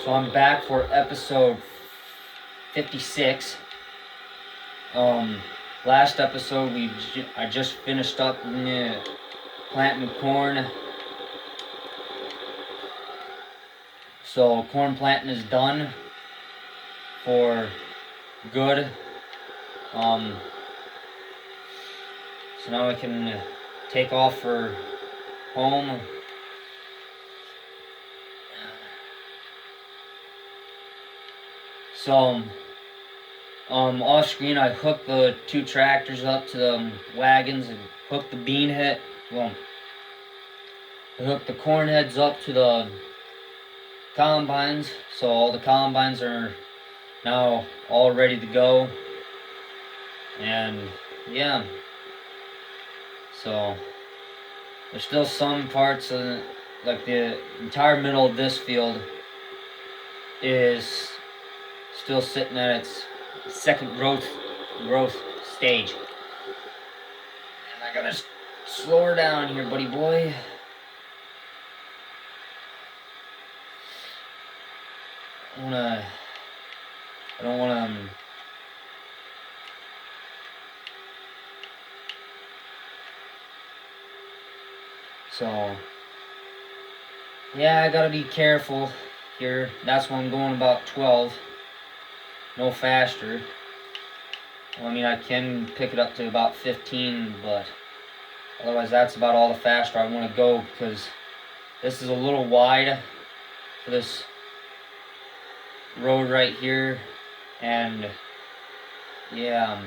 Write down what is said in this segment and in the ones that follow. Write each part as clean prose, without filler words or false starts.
So I'm back for episode 56. Last episode I just finished up planting corn. So corn planting is done for good. So now we can take off for home. So, off screen I hooked the two tractors up to the wagons and hooked the bean head. Well, I hooked the corn heads up to the combines, so all the combines are now all ready to go. And yeah, so there's still some parts of like the entire middle of this field is still sitting at its second growth stage. And I gotta slow her down here, buddy boy. I don't wanna so yeah, I gotta be careful here. That's why I'm going about 12. No faster. Well, I mean, I can pick it up to about 15, but otherwise that's about all the faster I want to go, because this is a little wide for this road right here. And yeah,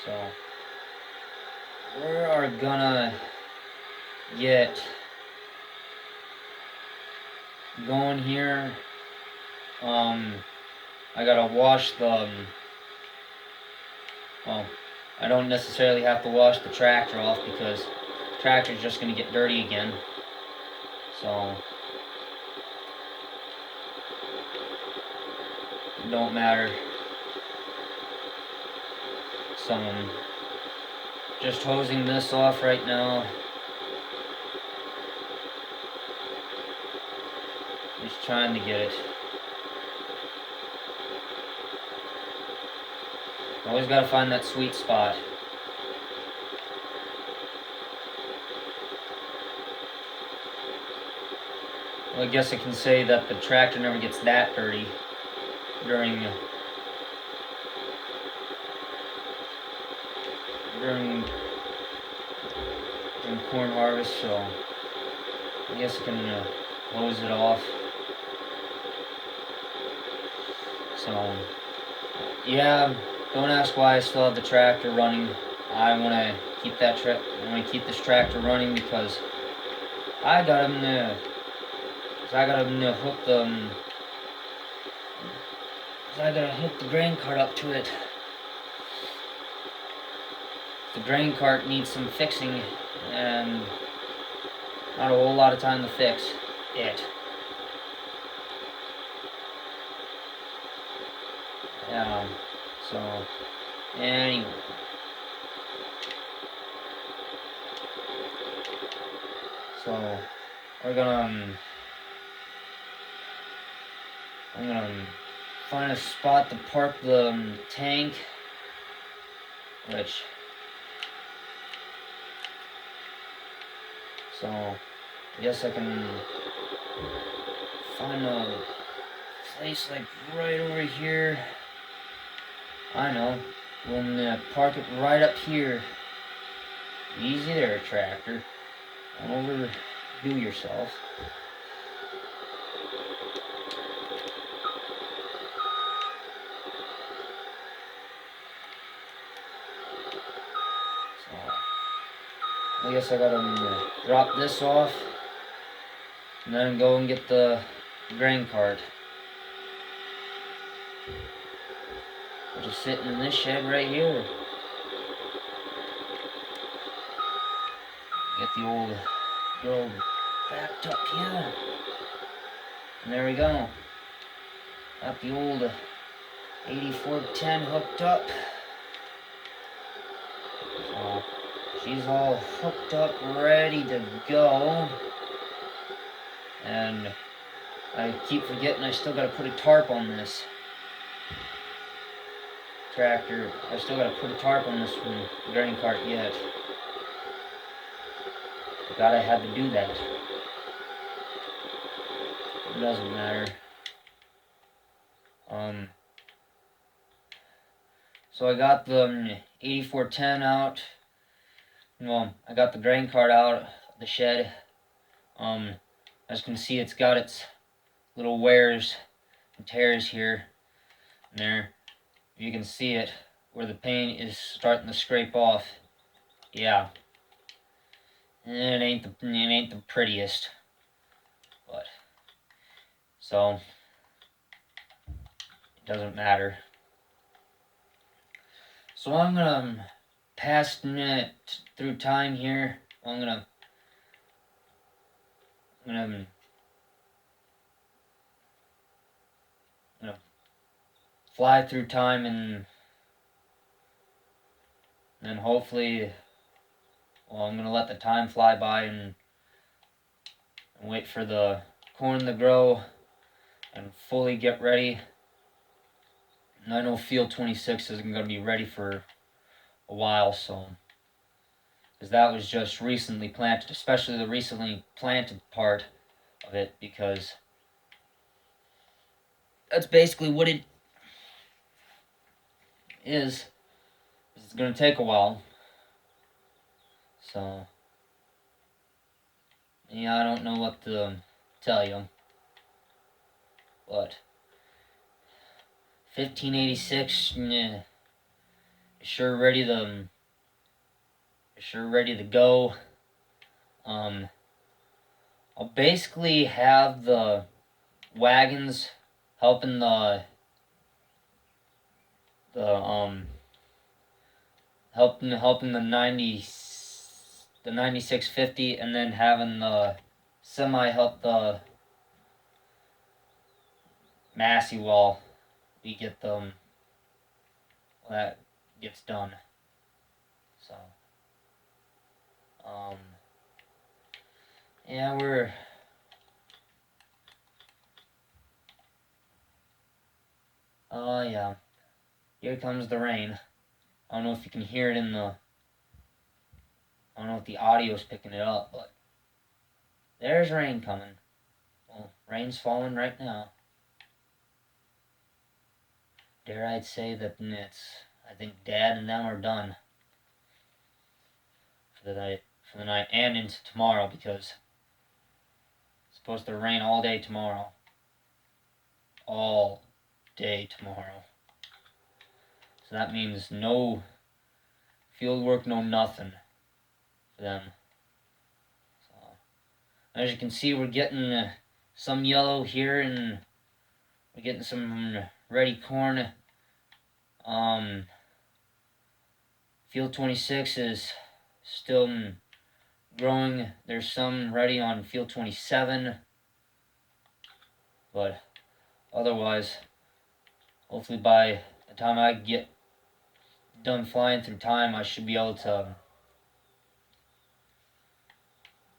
so we are gonna get going here. I gotta wash the well, I don't necessarily have to wash the tractor off because the tractor's just gonna get dirty again. So it don't matter. So I'm just hosing this off right now. Just trying to get it. Always gotta find that sweet spot. Well, I guess I can say that the tractor never gets that dirty during corn harvest, so I guess I can hose it off. So yeah, don't ask why I still have the tractor running. I want to keep this tractor running because I got him to hook the. I gotta hook the grain cart up to it. The grain cart needs some fixing, and not a whole lot of time to fix it. So anyway, so we're gonna I'm gonna find a spot to park the tank, which so I guess I can find a place like right over here. I know. We're gonna park it right up here. Easy there, tractor. Don't overdo yourself. So I guess I gotta drop this off and then go and get the grain cart. Just sitting in this shed right here. Get the old girl backed up here. And there we go. Got the old 8410 hooked up. So she's all hooked up, ready to go. And I keep forgetting I still gotta put a tarp on this tractor. I still gotta put a tarp on this grain cart yet. Forgot I had to do that. It doesn't matter. So I got the 8410 out. Well, I got the grain cart out of the shed. As you can see, it's got its little wears and tears here and there. You can see it where the paint is starting to scrape off. Yeah, it ain't the prettiest, but so it doesn't matter. So I'm gonna pass it through time here. I'm gonna fly through time and then hopefully, well, I'm gonna let the time fly by and wait for the corn to grow and fully get ready. And I know field 26 isn't gonna be ready for a while, so because that was just recently planted, especially the recently planted part of it, because that's basically what it is. It's gonna take a while. So yeah, I don't know what to tell you, but 1586 sure ready to go. I'll basically have the wagons helping helping the 9650, and then having the semi help the Massey while we get them that gets done. So yeah, yeah, here comes the rain. I don't know if you can hear it I don't know if the audio's picking it up, but there's rain coming. Well, rain's falling right now. Dare I say that I think Dad and them are done for the night and into tomorrow, because it's supposed to rain all day tomorrow. All day tomorrow. So that means no field work, no nothing for them. So, as you can see, we're getting some yellow here, and we're getting some ready corn. Field 26 is still growing. There's some ready on field 27, but otherwise, hopefully by the time I get done flying through time, I should be able to.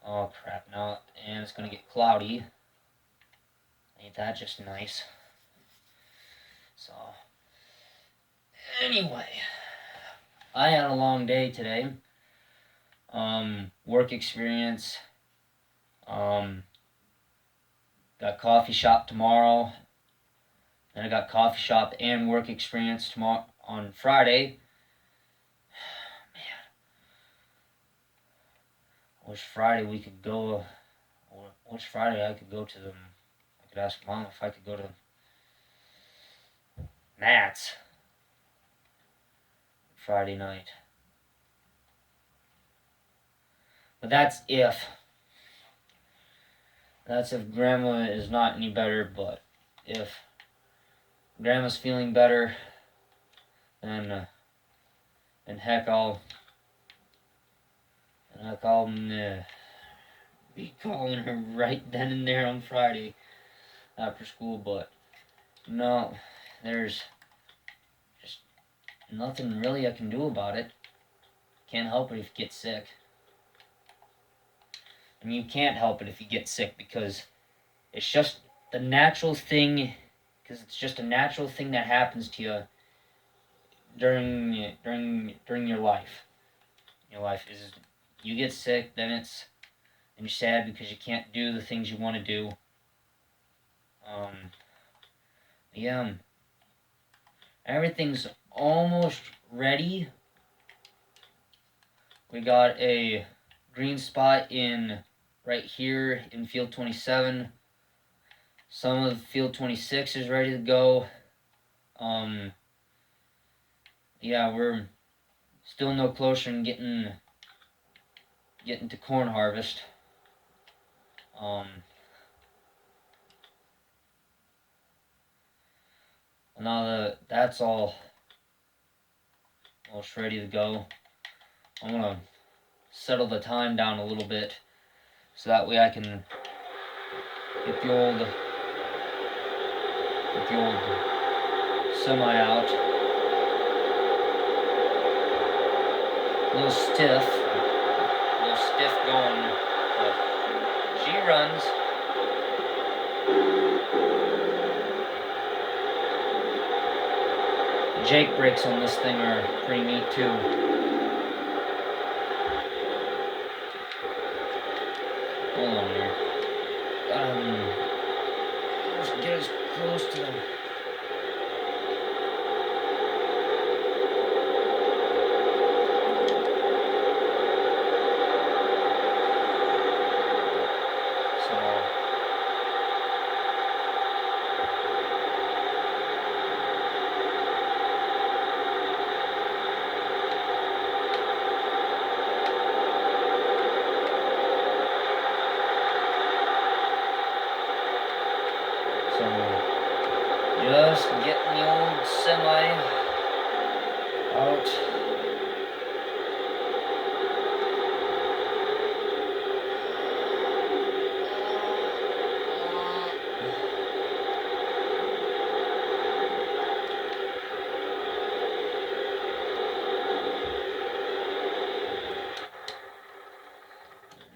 Oh crap, now, and it's gonna get cloudy. Ain't that just nice? So, anyway, I had a long day today. Work experience. Got coffee shop tomorrow. Then I got coffee shop and work experience tomorrow on Friday. Man, I wish Friday we could go. Which Friday I could go to them. I could ask Mom if I could go to Matt's Friday night. But that's if Grandma is not any better. But if Grandma's feeling better, then heck, I'll be calling her right then and there on Friday after school. But no, there's just nothing really I can do about it. Can't help it if you get sick. I mean, you can't help it if you get sick, because it's just the natural thing, because it's just a natural thing that happens to you during your life. Your life is you get sick, then you're sad because you can't do the things you want to do. Yeah, everything's almost ready. We got a green spot in right here in field 27. Some of field 26 is ready to go. Yeah, we're still no closer than getting to corn harvest. Now that that's all almost ready to go, I'm gonna settle the time down a little bit so that way I can get the old semi out. A little stiff going, but she runs. Jake brakes on this thing are pretty neat too. Hold on here. Let's get as close to them. Just getting the old semi out.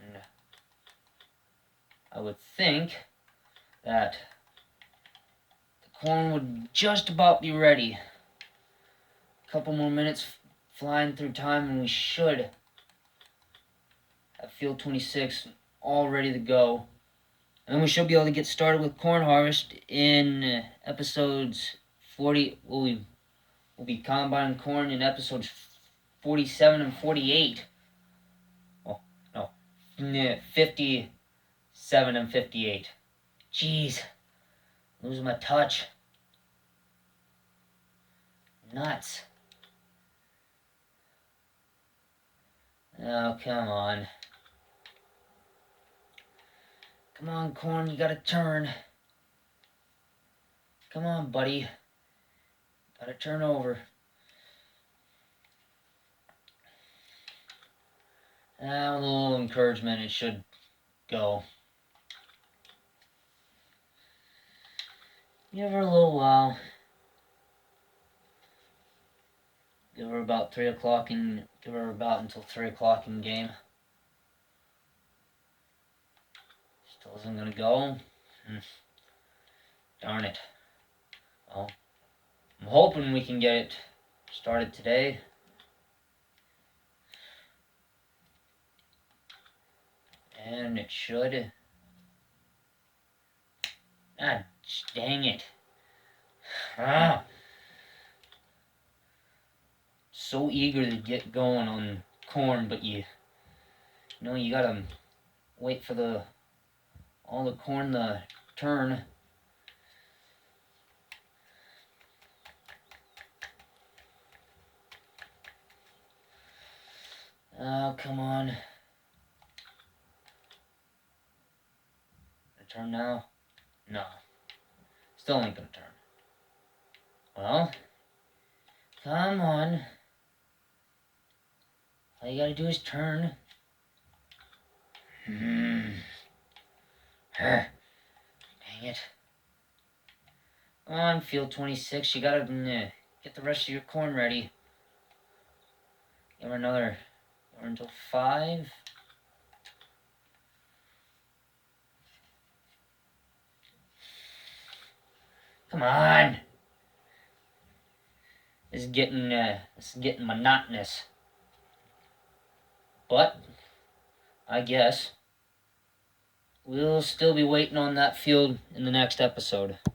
And I would think that corn would just about be ready. A couple more minutes flying through time and we should have field 26 all ready to go. And then we should be able to get started with corn harvest in episodes 40. We'll be combining corn in episodes 47 and 48. Oh, no. 57 and 58. Jeez. Losing my touch. Nuts. Oh, come on. Come on, corn, you gotta turn. Come on, buddy. Gotta turn over. Now, with a little encouragement, it should go. Give her a little while. Give her about 3 o'clock and give her about until 3 o'clock in game. Still isn't gonna go. Darn it. Well, I'm hoping we can get it started today. And it should. Ah, dang it. Ah. So eager to get going on corn, but you gotta wait for all the corn to turn. Oh, come on. Turn now? No. Still ain't gonna turn. Well, come on. All you gotta do is turn. Dang it. Come on, field 26. You gotta get the rest of your corn ready. Give her another. Give her until 5. Come on. This is getting monotonous. But I guess we'll still be waiting on that field in the next episode.